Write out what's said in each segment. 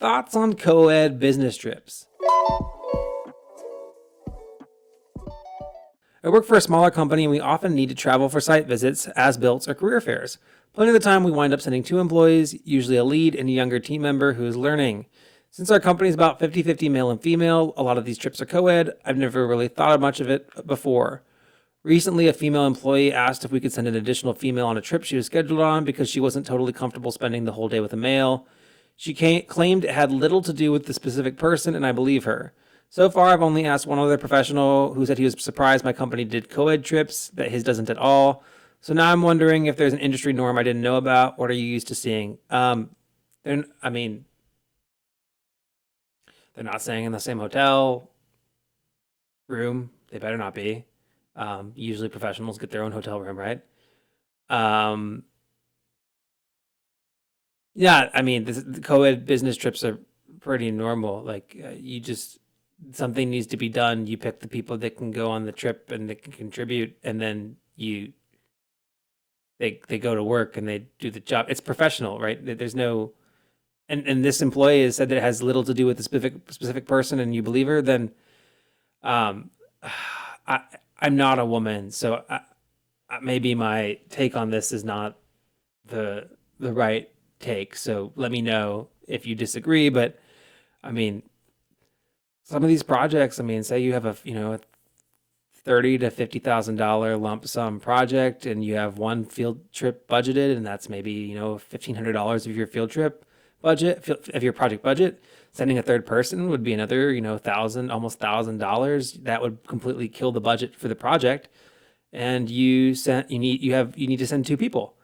Thoughts on co-ed business trips? I work for a smaller company and we often need to travel for site visits, as-built, or career fairs. Plenty of the time we wind up sending two employees, usually a lead and a younger team member who is learning. Since our company is about 50-50 male and female, a lot of these trips are co-ed. I've never really thought of much of it before. Recently, a female employee asked if we could send an additional female on a trip she was scheduled on because she wasn't totally comfortable spending the whole day with a male. She claimed it had little to do with the specific person, and I believe her. So far, I've only asked one other professional who said he was surprised my company did co-ed trips, that his doesn't at all. So now I'm wondering if there's an industry norm I didn't know about. What are you used to seeing? I mean, they're not staying in the same hotel room. They better not be. Usually professionals get their own hotel room, right? Um, yeah, I mean, the co-ed business trips are pretty normal. Like, you just something needs to be done. You pick the people that can go on the trip and that can contribute, and then they go to work and they do the job. It's professional, right? There's no and this employee has said that it has little to do with the specific person, and you believe her. Then, um, I I'm not a woman, so maybe my take on this is not the right take. So let me know if you disagree. But I mean, some of these projects, I mean, say you have a 30 to $50,000 lump sum project, and you have one field trip budgeted, and that's maybe $1,500 of your field trip budget of your project budget. Sending a third person would be another thousand, almost $1,000. That would completely kill the budget for the project. And you need to send two people,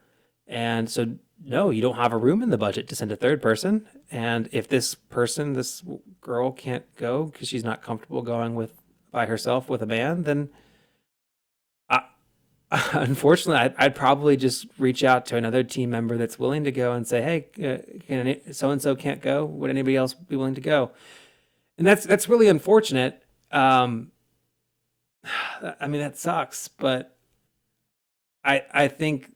and so no, you don't have a room in the budget to send a third person. And if this girl can't go because she's not comfortable going with by herself with a man, then I, unfortunately, I'd probably just reach out to another team member that's willing to go and say, "Hey, can so and so can't go? Would anybody else be willing to go?" And that's really unfortunate. Um, I mean, that sucks, but I think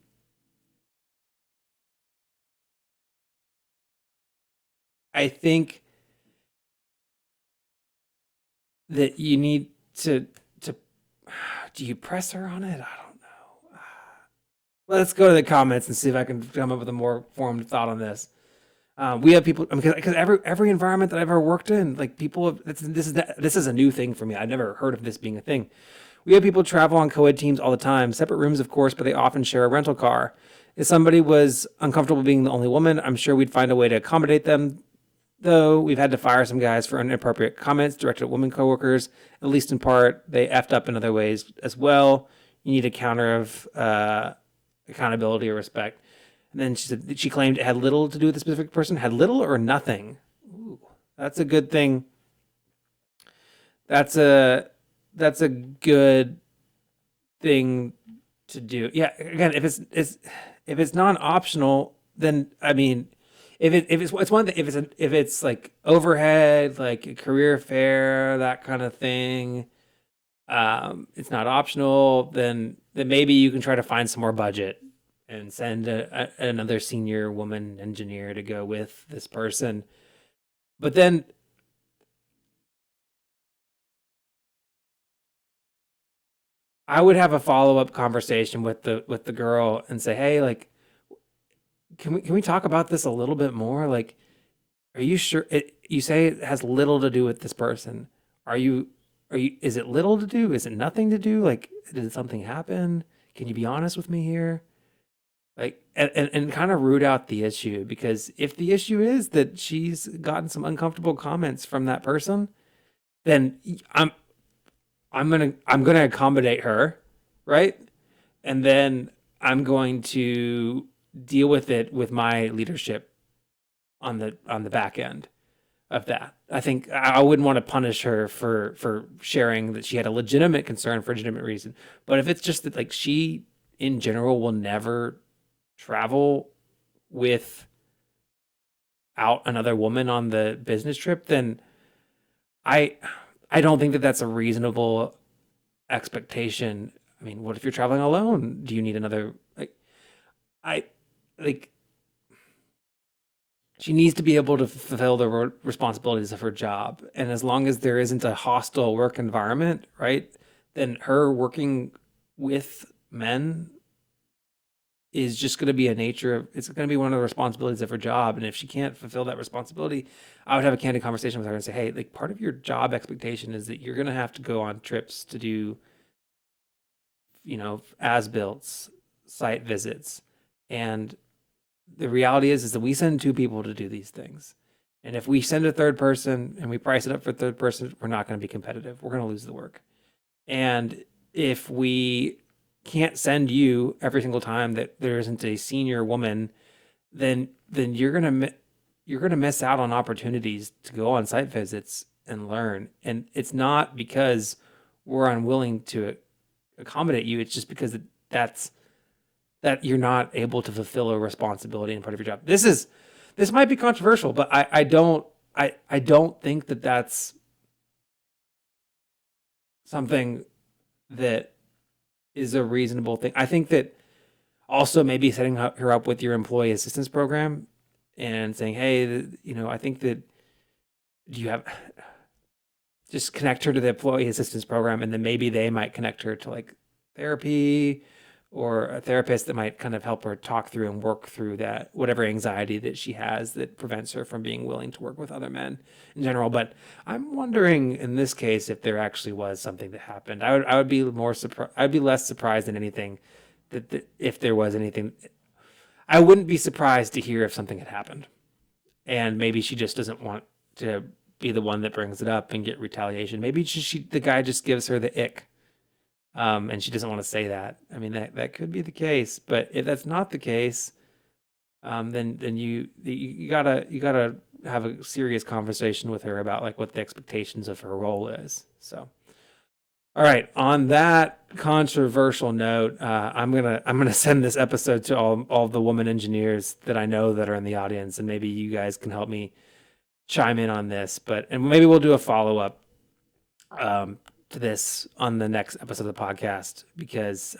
I think that you need to do you press her on it? I don't know. Let's go to the comments and see if I can come up with a more formed thought on this. We have people because every environment that I've ever worked in, like people have, this is a new thing for me. I've never heard of this being a thing. We have people travel on co-ed teams all the time, separate rooms, of course, but they often share a rental car. If somebody was uncomfortable being the only woman, I'm sure we'd find a way to accommodate them. Though we've had to fire some guys for inappropriate comments directed at women coworkers, at least in part, they effed up in other ways as well. You need a counter of accountability or respect. And then she said she claimed it had little to do with the specific person. Had little or nothing. Ooh, that's a good thing. That's a that's a good thing to do. Yeah, again, if it's non-optional, then I mean, if it's one thing, if it's like overhead, like a career fair, that kind of thing, it's not optional. Then maybe you can try to find some more budget and send another senior woman engineer to go with this person. But then I would have a follow up conversation with the girl and say, hey, like, can we talk about this a little bit more? Like, are you sure? You say it has little to do with this person. Are you? Are you? Is it little to do? Is it nothing to do? Like, did something happen? Can you be honest with me here? Like, and kind of root out the issue, because if the issue is that she's gotten some uncomfortable comments from that person, then I'm gonna accommodate her, right? And then I'm going to deal with it with my leadership on the back end of that. I think I wouldn't want to punish her for sharing that she had a legitimate concern for a legitimate reason. But if it's just that, like, she in general will never travel without another woman on the business trip, then I I don't think that that's a reasonable expectation. I mean, what if you're traveling alone? Do you need another, like, I like She needs to be able to fulfill the responsibilities of her job. And as long as there isn't a hostile work environment, right, then her working with men is just going to be a nature of it's going to be one of the responsibilities of her job. And if she can't fulfill that responsibility, I would have a candid conversation with her and say, hey, like part of your job expectation is that you're going to have to go on trips to do, as builts, site visits. And the reality is that we send two people to do these things. And if we send a third person and we price it up for a third person, we're not going to be competitive. We're going to lose the work. And if we can't send you every single time that there isn't a senior woman, then you're gonna miss out on opportunities to go on site visits and learn. And it's not because we're unwilling to accommodate you. It's just because that's that you're not able to fulfill a responsibility and part of your job. This might be controversial, but I don't think that that's something that is a reasonable thing. I think that also maybe setting her up with your employee assistance program and saying, hey, I think that do you have just connect her to the employee assistance program, and then maybe they might connect her to like therapy or a therapist that might kind of help her talk through and work through that whatever anxiety that she has that prevents her from being willing to work with other men in general. But I'm wondering in this case if there actually was something that happened. I would be more surprised. I'd be less surprised than anything that if there was anything. I wouldn't be surprised to hear if something had happened, and maybe she just doesn't want to be the one that brings it up and get retaliation. Maybe the guy just gives her the ick, and she doesn't want to say that. I mean, that could be the case, but if that's not the case, then you gotta have a serious conversation with her about like what the expectations of her role is. So, all right, on that controversial note, I'm gonna send this episode to all the woman engineers that I know that are in the audience, and maybe you guys can help me chime in on this. And maybe we'll do a follow up to this on the next episode of the podcast because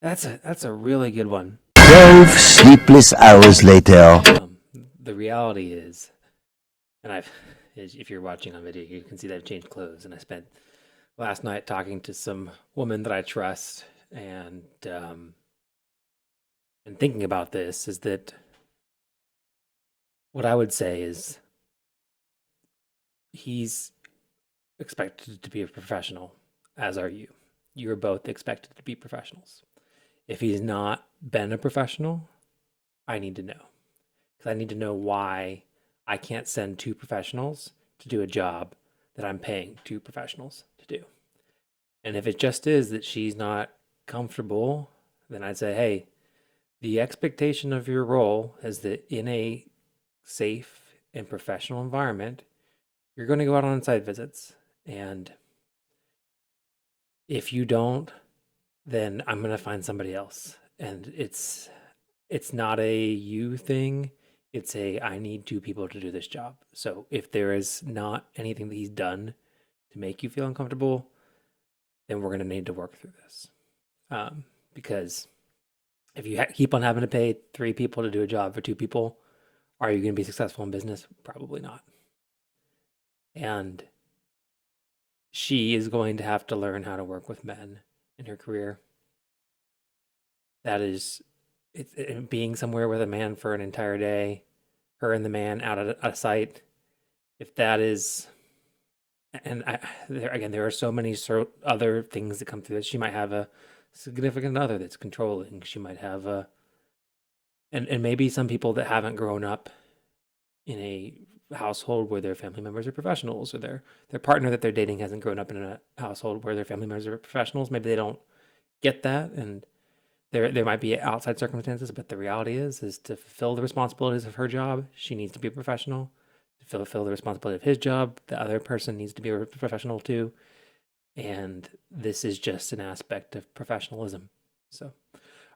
that's a really good one. 12 sleepless hours later. The reality is, and if you're watching on video, you can see that I've changed clothes, and I spent last night talking to some woman that I trust, and thinking about this is that what I would say is he's expected to be a professional, as are you. You are both expected to be professionals. If he's not been a professional, I need to know. Because I need to know why I can't send two professionals to do a job that I'm paying two professionals to do. And if it just is that she's not comfortable, then I'd say, hey, the expectation of your role is that in a safe and professional environment, you're going to go out on site visits. And if you don't, then I'm going to find somebody else. And it's not a you thing. It's I need two people to do this job. So if there is not anything that he's done to make you feel uncomfortable, then we're going to need to work through this. Because if you keep on having to pay three people to do a job for two people, are you going to be successful in business? Probably not. And she is going to have to learn how to work with men in her career. That is, being somewhere with a man for an entire day, her and the man out at a site. If that is, and there are so many other things that come through this. She might have a significant other that's controlling. She might have and maybe some people that haven't grown up in a household where their family members are professionals, or their partner that they're dating hasn't grown up in a household where their family members are professionals. Maybe they don't get that, and there might be outside circumstances, but the reality is to fulfill the responsibilities of her job, she needs to be a professional. To fulfill the responsibility of his job, the other person needs to be a professional too. And this is just an aspect of professionalism. So,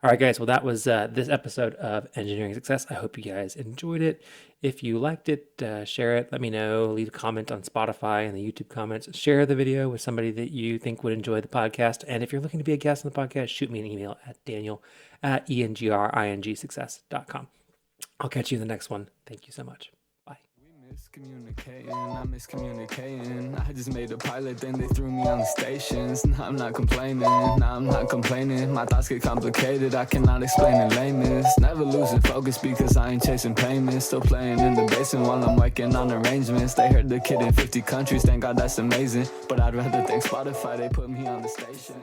all right, guys. Well, that was this episode of Engineering Success. I hope you guys enjoyed it. If you liked it, share it. Let me know. Leave a comment on Spotify and the YouTube comments. Share the video with somebody that you think would enjoy the podcast. And if you're looking to be a guest on the podcast, shoot me an email at daniel@engringsuccess.com. I'll catch you in the next one. Thank you so much. Bye. I'm miscommunicating. I just made a pilot, then they threw me on the stations. Now I'm not complaining. My thoughts get complicated, I cannot explain in layman's. Never losing focus because I ain't chasing payments. Still playing in the basement while I'm working on arrangements. They heard the kid in 50 countries, thank God that's amazing. But I'd rather thank Spotify, they put me on the station.